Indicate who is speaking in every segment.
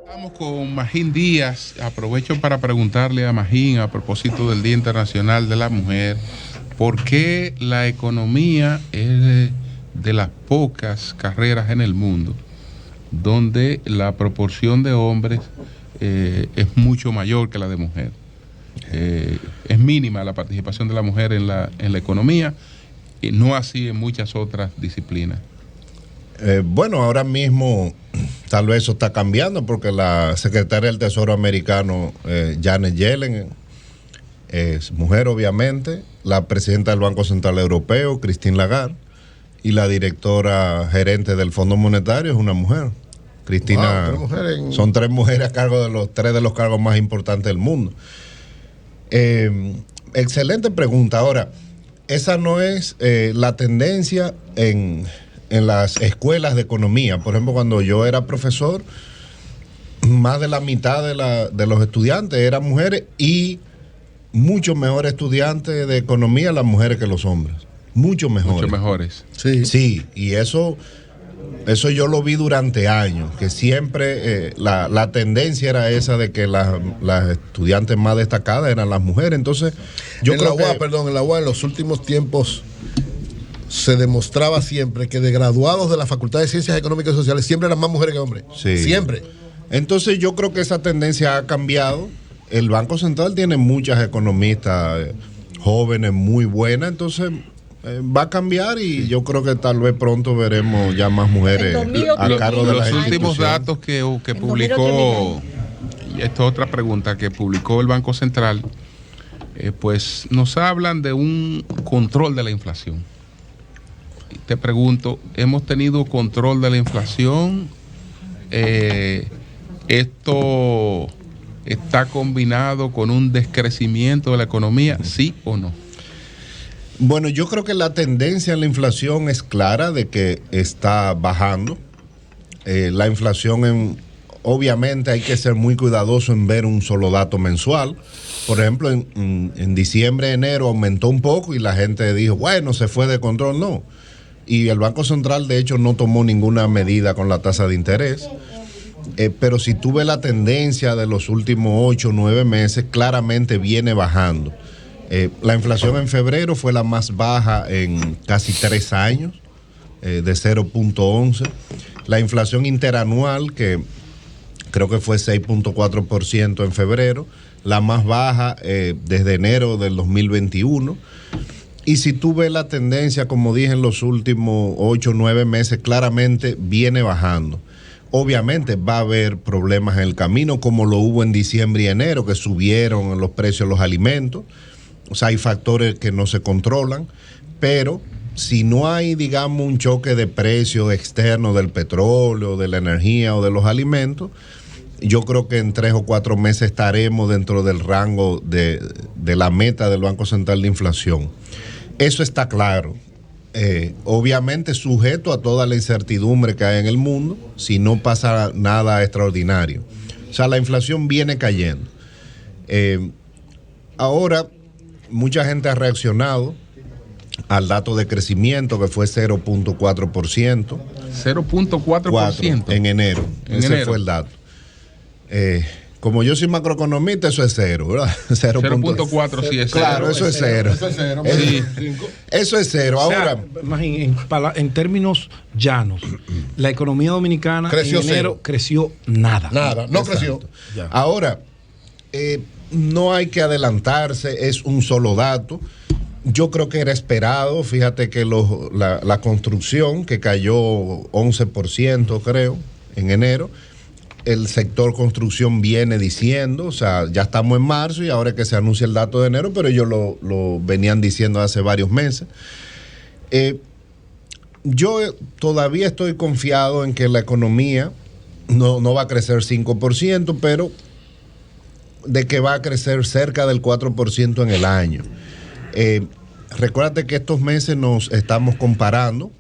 Speaker 1: Estamos con Magín Díaz. Aprovecho para preguntarle a Magín, a propósito del Día Internacional de la Mujer, ¿por qué la economía es de las pocas carreras en el mundo donde la proporción de hombres es mucho mayor que la de mujer? Es mínima la participación de la mujer en la economía, y no así en muchas otras disciplinas.
Speaker 2: Bueno, ahora mismo tal vez eso está cambiando porque la secretaria del Tesoro americano, Janet Yellen, es mujer obviamente, la presidenta del Banco Central Europeo, Christine Lagarde, y la directora gerente del Fondo Monetario es una mujer. Cristina, son 3 mujeres a cargo de los 3 de los cargos más importantes del mundo. Excelente pregunta. Ahora, esa no es la tendencia en las escuelas de economía. Por ejemplo, cuando yo era profesor, más de la mitad de los estudiantes eran mujeres, y mucho mejor estudiantes de economía las mujeres que los hombres. Mucho mejores.
Speaker 1: Mucho mejores.
Speaker 2: Sí. Sí, y eso yo lo vi durante años, que siempre la tendencia era esa de que las estudiantes más destacadas eran las mujeres. Entonces, yo creo que...
Speaker 3: en la UAS en los últimos tiempos se demostraba siempre que de graduados de la Facultad de Ciencias Económicas y Sociales siempre eran más mujeres que hombres.
Speaker 2: Sí.
Speaker 3: Siempre.
Speaker 2: Entonces, yo creo que esa tendencia ha cambiado. El Banco Central tiene muchas economistas jóvenes muy buenas, entonces... va a cambiar, y yo creo que tal vez pronto veremos ya más mujeres a cargo de las
Speaker 1: Los últimos datos que publicó, y esta es otra pregunta, que publicó el Banco Central, pues nos hablan de un control de la inflación. Y te pregunto, ¿hemos tenido control de la inflación? ¿Esto está combinado con un descrecimiento de la economía, sí o no?
Speaker 2: Bueno, yo creo que la tendencia en la inflación es clara de que está bajando. La inflación, obviamente hay que ser muy cuidadoso en ver un solo dato mensual. Por ejemplo, en diciembre, enero aumentó un poco y la gente dijo, bueno, se fue de control. No. Y el Banco Central, de hecho, no tomó ninguna medida con la tasa de interés. Pero si tú ves la tendencia de los últimos 8 o 9 meses, claramente viene bajando. La inflación en febrero fue la más baja en casi 3 años, de 0.11. La inflación interanual, que creo que fue 6.4% en febrero, la más baja desde enero del 2021. Y si tú ves la tendencia, como dije, en los últimos 8 o 9 meses, claramente viene bajando. Obviamente va a haber problemas en el camino, como lo hubo en diciembre y enero, que subieron los precios de los alimentos. O sea, hay factores que no se controlan, pero si no hay, digamos, un choque de precios externo del petróleo, de la energía o de los alimentos, yo creo que en 3 o 4 meses estaremos dentro del rango de la meta del Banco Central de inflación. Eso está claro. Obviamente sujeto a toda la incertidumbre que hay en el mundo, si no pasa nada extraordinario. O sea, la inflación viene cayendo. Ahora, mucha gente ha reaccionado al dato de crecimiento, que fue 0.4%.
Speaker 1: 0.4%
Speaker 2: en enero. Ese fue el dato. Como yo soy macroeconomista, eso es cero, ¿verdad?
Speaker 1: 0.4 sí es cero.
Speaker 2: Claro, eso es cero.
Speaker 3: Eso es cero.
Speaker 2: Eso es cero. Ahora,
Speaker 4: en términos llanos, la economía dominicana
Speaker 3: creció
Speaker 4: en enero creció nada.
Speaker 3: Nada, no creció.
Speaker 4: Ya.
Speaker 2: Ahora, no hay que adelantarse, es un solo dato. Yo creo que era esperado. Fíjate que la construcción, que cayó 11%, creo, en enero, el sector construcción viene diciendo, o sea, ya estamos en marzo y ahora es que se anuncia el dato de enero, pero ellos lo venían diciendo hace varios meses. Yo todavía estoy confiado en que la economía no va a crecer 5%, pero de que va a crecer cerca del 4% en el año. Recuérdate que estos meses nos estamos comparando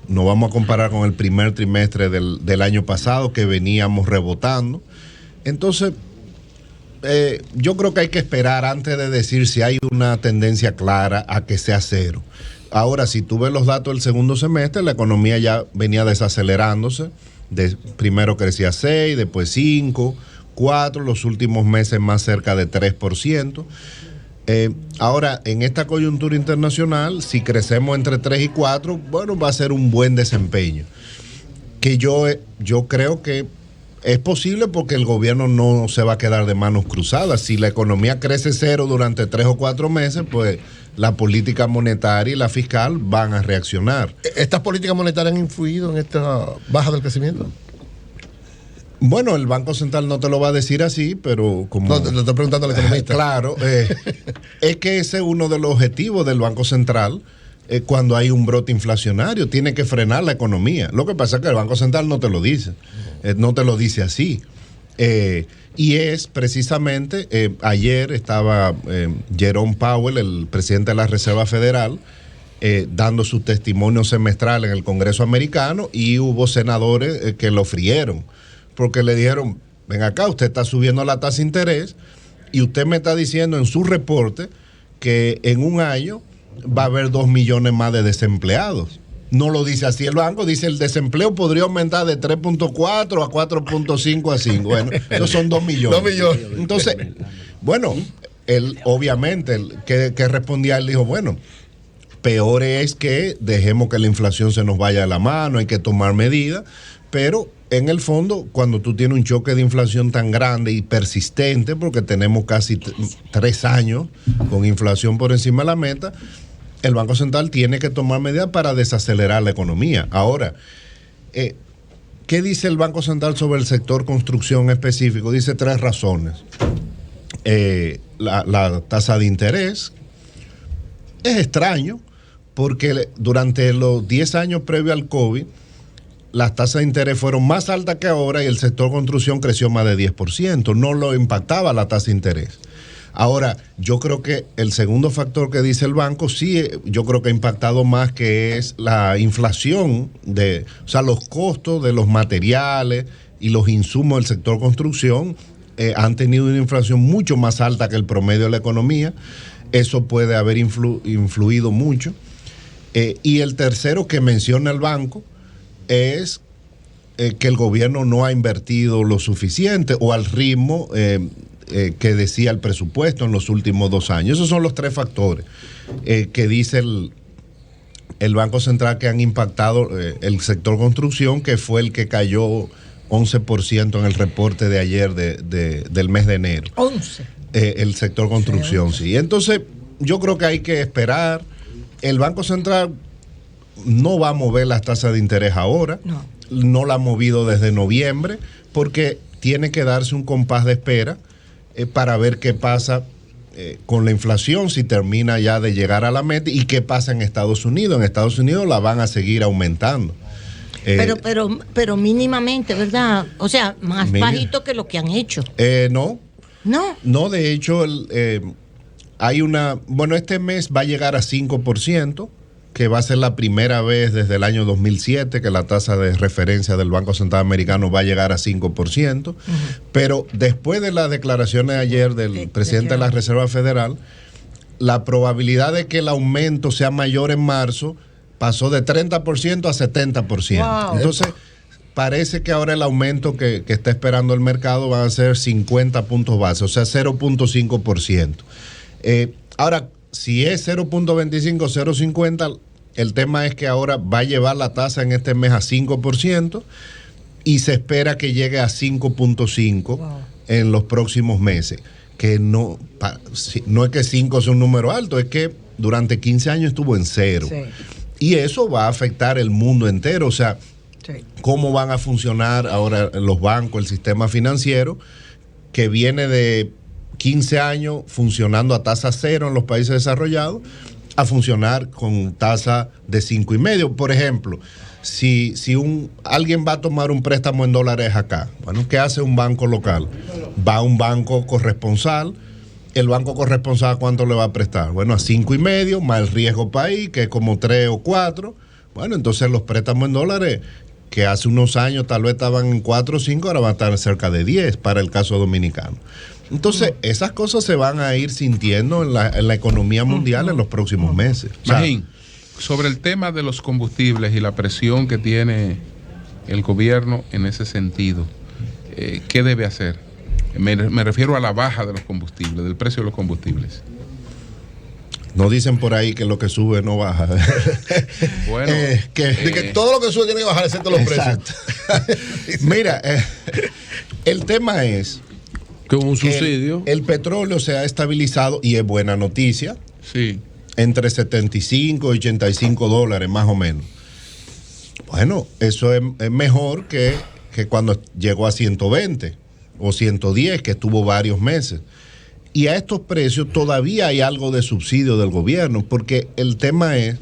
Speaker 2: nos vamos a comparar con el primer trimestre del año pasado, que veníamos rebotando. Entonces, Yo creo que hay que esperar antes de decir si hay una tendencia clara a que sea cero. Ahora, si tú ves los datos del segundo semestre, la economía ya venía desacelerándose. Primero crecía 6, después 5, 4, los últimos meses más cerca de 3%. Ahora, en esta coyuntura internacional, si crecemos entre 3 y 4, bueno, va a ser un buen desempeño. Que yo creo que es posible porque el gobierno no se va a quedar de manos cruzadas. Si la economía crece 0 durante 3 o 4 meses, pues la política monetaria y la fiscal van a reaccionar.
Speaker 3: ¿Estas políticas monetarias han influido en esta baja del crecimiento?
Speaker 2: Bueno, el Banco Central no te lo va a decir así, pero como...
Speaker 3: No, te lo estoy preguntando al economista.
Speaker 2: Claro, es que ese es uno de los objetivos del Banco Central. Cuando hay un brote inflacionario, tiene que frenar la economía. Lo que pasa es que el Banco Central no te lo dice, no te lo dice así. Y es precisamente, ayer estaba Jerome Powell, el presidente de la Reserva Federal, dando su testimonio semestral en el Congreso americano, y hubo senadores que lo frieron, porque le dijeron, ven acá, usted está subiendo la tasa de interés y usted me está diciendo en su reporte que en un año va a haber 2 millones más de desempleados. No lo dice así el banco, dice el desempleo podría aumentar de 3.4 a 4.5 a 5. Bueno, esos son 2 millones.
Speaker 3: 2 millones.
Speaker 2: Entonces, bueno, él obviamente, que respondía, él dijo, bueno, peor es que dejemos que la inflación se nos vaya de la mano, hay que tomar medidas, pero en el fondo, cuando tú tienes un choque de inflación tan grande y persistente, porque tenemos casi 3 años con inflación por encima de la meta, el Banco Central tiene que tomar medidas para desacelerar la economía. Ahora, ¿qué dice el Banco Central sobre el sector construcción específico? Dice 3 razones. La tasa de interés es extraño, porque durante los 10 años previos al COVID, las tasas de interés fueron más altas que ahora y el sector construcción creció más de 10%. No lo impactaba la tasa de interés. Ahora, yo creo que el segundo factor que dice el banco, sí, yo creo que ha impactado más, que es la inflación, o sea, los costos de los materiales y los insumos del sector construcción han tenido una inflación mucho más alta que el promedio de la economía. Eso puede haber influido mucho. Y el tercero que menciona el banco es que el gobierno no ha invertido lo suficiente o al ritmo que decía el presupuesto en los últimos 2 años. Esos son los 3 factores que dice el Banco Central que han impactado el sector construcción, que fue el que cayó 11% en el reporte de ayer del mes de enero.
Speaker 5: 11.
Speaker 2: El sector construcción, sí. Entonces, yo creo que hay que esperar. El Banco Central no va a mover las tasas de interés ahora. No la ha movido desde noviembre, porque tiene que darse un compás de espera para ver qué pasa con la inflación, si termina ya de llegar a la meta, y qué pasa en Estados Unidos. En Estados Unidos la van a seguir aumentando.
Speaker 5: Pero mínimamente, ¿verdad? O sea, más bajito que lo que han hecho. No, de hecho, hay este mes va a llegar a 5%, que va a ser la primera vez desde el año 2007 que la tasa de referencia del Banco Central Americano va a llegar a 5%, pero después de las declaraciones de ayer del presidente de la Reserva Federal, la probabilidad de que el aumento sea mayor en marzo pasó de 30% a 70%. Wow. Entonces, parece que ahora el aumento que está esperando el mercado va a ser 50 puntos base, o sea, 0.5%. Ahora, si es 0.25, 0.50, el tema es que ahora va a llevar la tasa en este mes a 5% y se espera que llegue a 5.5 en los próximos meses. Que no es que 5 sea un número alto, es que durante 15 años estuvo en 0. Sí. Y eso va a afectar el mundo entero. O sea, cómo van a funcionar ahora los bancos, el sistema financiero, que viene de 15 años funcionando a tasa 0 en los países desarrollados, a funcionar con tasa de 5,5. Por ejemplo, si alguien va a tomar un préstamo en dólares acá, bueno, ¿qué hace un banco local? Va a un banco corresponsal. El banco corresponsal, ¿cuánto le va a prestar? Bueno, a 5,5, más el riesgo país, que es como 3 o 4. Bueno, entonces los préstamos en dólares, que hace unos años tal vez estaban en 4 o 5, ahora van a estar cerca de 10 para el caso dominicano.
Speaker 2: Entonces, esas cosas se van a ir sintiendo en la economía mundial en los próximos meses.
Speaker 1: Magín, sobre el tema de los combustibles y la presión que tiene el gobierno en ese sentido, ¿qué debe hacer? Me refiero a la baja de los combustibles, del precio de los combustibles.
Speaker 2: No dicen por ahí que lo que sube no baja.
Speaker 1: Bueno,
Speaker 3: que todo lo que sube tiene que bajar, excepto los precios.
Speaker 2: Mira, el tema es
Speaker 6: que un subsidio.
Speaker 2: El petróleo se ha estabilizado y es buena noticia.
Speaker 1: Sí.
Speaker 2: Entre 75 y 85 dólares más o menos. Bueno, eso es mejor que cuando llegó a 120 o 110, que estuvo varios meses. Y a estos precios todavía hay algo de subsidio del gobierno, porque el tema es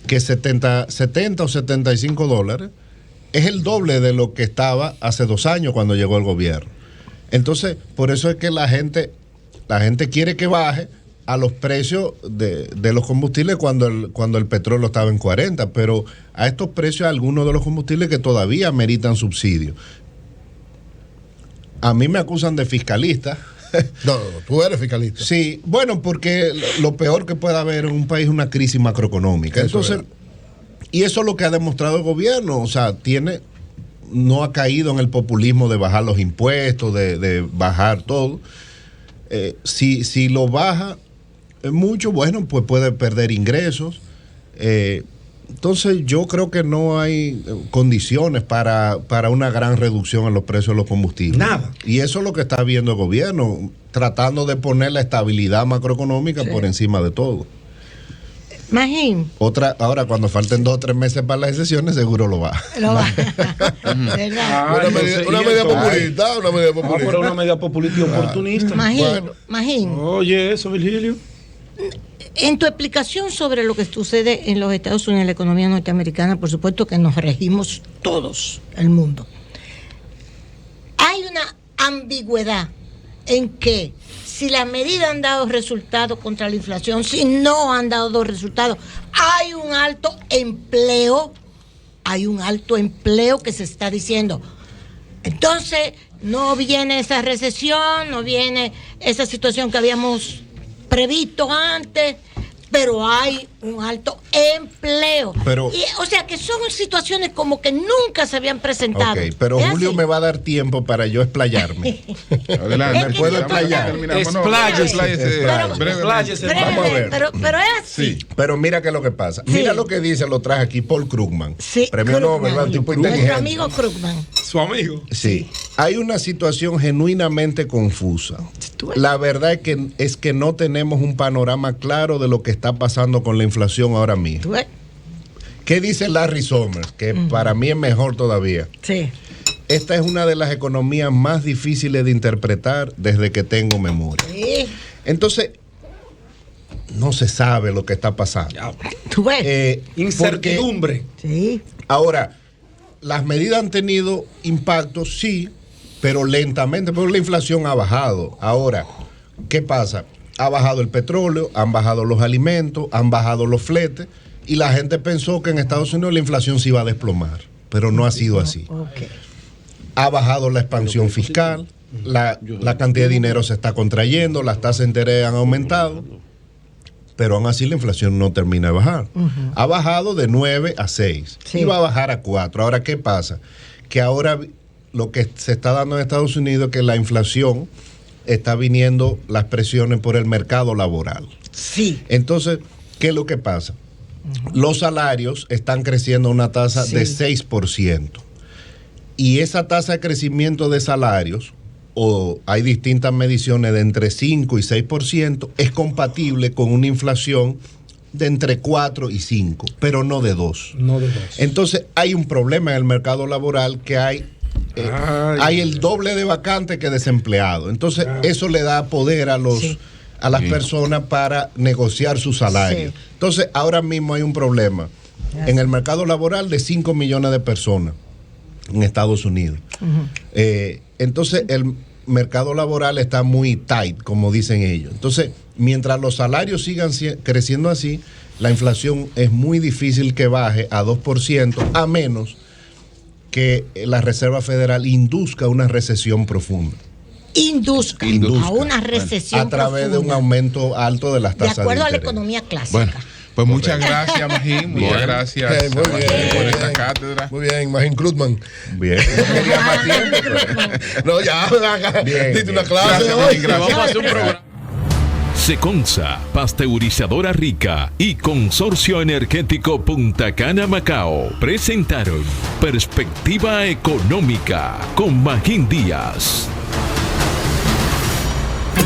Speaker 2: que 70 o 75 dólares es el doble de lo que estaba hace 2 años cuando llegó el gobierno. Entonces, por eso es que la gente quiere que baje a los precios de los combustibles cuando el petróleo estaba en 40, pero a estos precios hay algunos de los combustibles que todavía meritan subsidio. A mí me acusan de fiscalista.
Speaker 3: No, tú eres fiscalista.
Speaker 2: Sí, bueno, porque lo peor que puede haber en un país es una crisis macroeconómica. Entonces, y eso es lo que ha demostrado el gobierno, o sea, no ha caído en el populismo de bajar los impuestos, de bajar todo. Si lo baja mucho, bueno, pues puede perder ingresos. Entonces yo creo que no hay condiciones para una gran reducción en los precios de los combustibles.
Speaker 4: Nada.
Speaker 2: Y eso es lo que está viendo el gobierno, tratando de poner la estabilidad macroeconómica por encima de todo.
Speaker 5: Magín.
Speaker 2: Ahora, cuando falten 2 o 3 meses para las sesiones, seguro lo va.
Speaker 5: Lo va.
Speaker 3: Una medida populista.
Speaker 4: Pero una medida populista y oportunista.
Speaker 5: Magín.
Speaker 4: Oye, eso, Virgilio.
Speaker 5: En tu explicación sobre lo que sucede en los Estados Unidos, en la economía norteamericana, por supuesto que nos regimos todos, el mundo. Hay una ambigüedad en que si las medidas han dado resultados contra la inflación, si no han dado resultados, hay un alto empleo que se está diciendo. Entonces, no viene esa recesión, no viene esa situación que habíamos previsto antes, pero hay un alto empleo. O sea que son situaciones como que nunca se habían presentado.
Speaker 2: Ok, pero Julio me va a dar tiempo para yo explayarme.
Speaker 1: Adelante.
Speaker 2: ¿Me puedo explayar?
Speaker 1: Expláyese.
Speaker 2: Vamos a ver.
Speaker 5: Pero es así.
Speaker 2: Sí. Pero mira qué es lo que pasa.
Speaker 5: Sí.
Speaker 2: Mira lo que dice, lo traje aquí Paul Krugman.
Speaker 5: Sí,
Speaker 2: Premio Nobel, un tipo inteligente.
Speaker 5: Nuestro amigo Krugman.
Speaker 4: Su amigo.
Speaker 2: Sí. Hay una situación genuinamente confusa. La verdad es que no tenemos un panorama claro de lo que está pasando con la inflación ahora mismo. ¿Qué dice Larry Summers? Que para mí es mejor todavía.
Speaker 5: Sí.
Speaker 2: Esta es una de las economías más difíciles de interpretar desde que tengo memoria.
Speaker 5: Sí.
Speaker 2: Entonces, no se sabe lo que está pasando.
Speaker 5: ¿Tú ves?
Speaker 4: Incertidumbre.
Speaker 5: Sí.
Speaker 2: Ahora, las medidas han tenido impacto, sí, pero lentamente, porque la inflación ha bajado. Ahora, ¿qué pasa? Ha bajado el petróleo, han bajado los alimentos, han bajado los fletes, y la gente pensó que en Estados Unidos la inflación se iba a desplomar, pero no ha sido así.
Speaker 5: Okay.
Speaker 2: Ha bajado la expansión fiscal, la cantidad de dinero se está contrayendo, las tasas de interés han aumentado, pero aún así la inflación no termina de bajar. Ha bajado de 9 a 6, y va a bajar a 4. Ahora, ¿qué pasa? Que ahora lo que se está dando en Estados Unidos es que la inflación está viniendo las presiones por el mercado laboral.
Speaker 5: Sí.
Speaker 2: Entonces, ¿qué es lo que pasa? Los salarios están creciendo a una tasa de 6%. Y esa tasa de crecimiento de salarios, o hay distintas mediciones de entre 5 y 6%, es compatible con una inflación de entre 4 y 5, pero no de 2.
Speaker 4: No de 2.
Speaker 2: Entonces, hay un problema en el mercado laboral que hay el doble de vacantes que desempleados. Entonces, eso le da poder a las personas para negociar su salario. Sí. Entonces, ahora mismo hay un problema en el mercado laboral de 5 millones de personas en Estados Unidos. Entonces, el mercado laboral está muy tight, como dicen ellos. Entonces, mientras los salarios sigan creciendo así, la inflación es muy difícil que baje a 2%, a menos que la Reserva Federal induzca una recesión profunda.
Speaker 5: induzca a una recesión
Speaker 2: a través de un aumento alto de las tasas
Speaker 5: de acuerdo
Speaker 2: de
Speaker 5: a la
Speaker 2: interés.
Speaker 5: economía clásica.
Speaker 1: Bueno, pues muchas gracias, Magín. Muchas gracias
Speaker 3: Muy bien,
Speaker 1: por esta cátedra.
Speaker 3: Muy bien, Magín Krugman.
Speaker 2: Bien. No quería más tiempo,
Speaker 3: No, ya, diste una clase
Speaker 1: Gracias,
Speaker 3: hoy.
Speaker 1: Magín, gracias.
Speaker 6: Vamos a hacer un programa.
Speaker 7: Seconza, pasteurizadora rica y Consorcio Energético Punta Cana Macao presentaron Perspectiva Económica con Magín Díaz.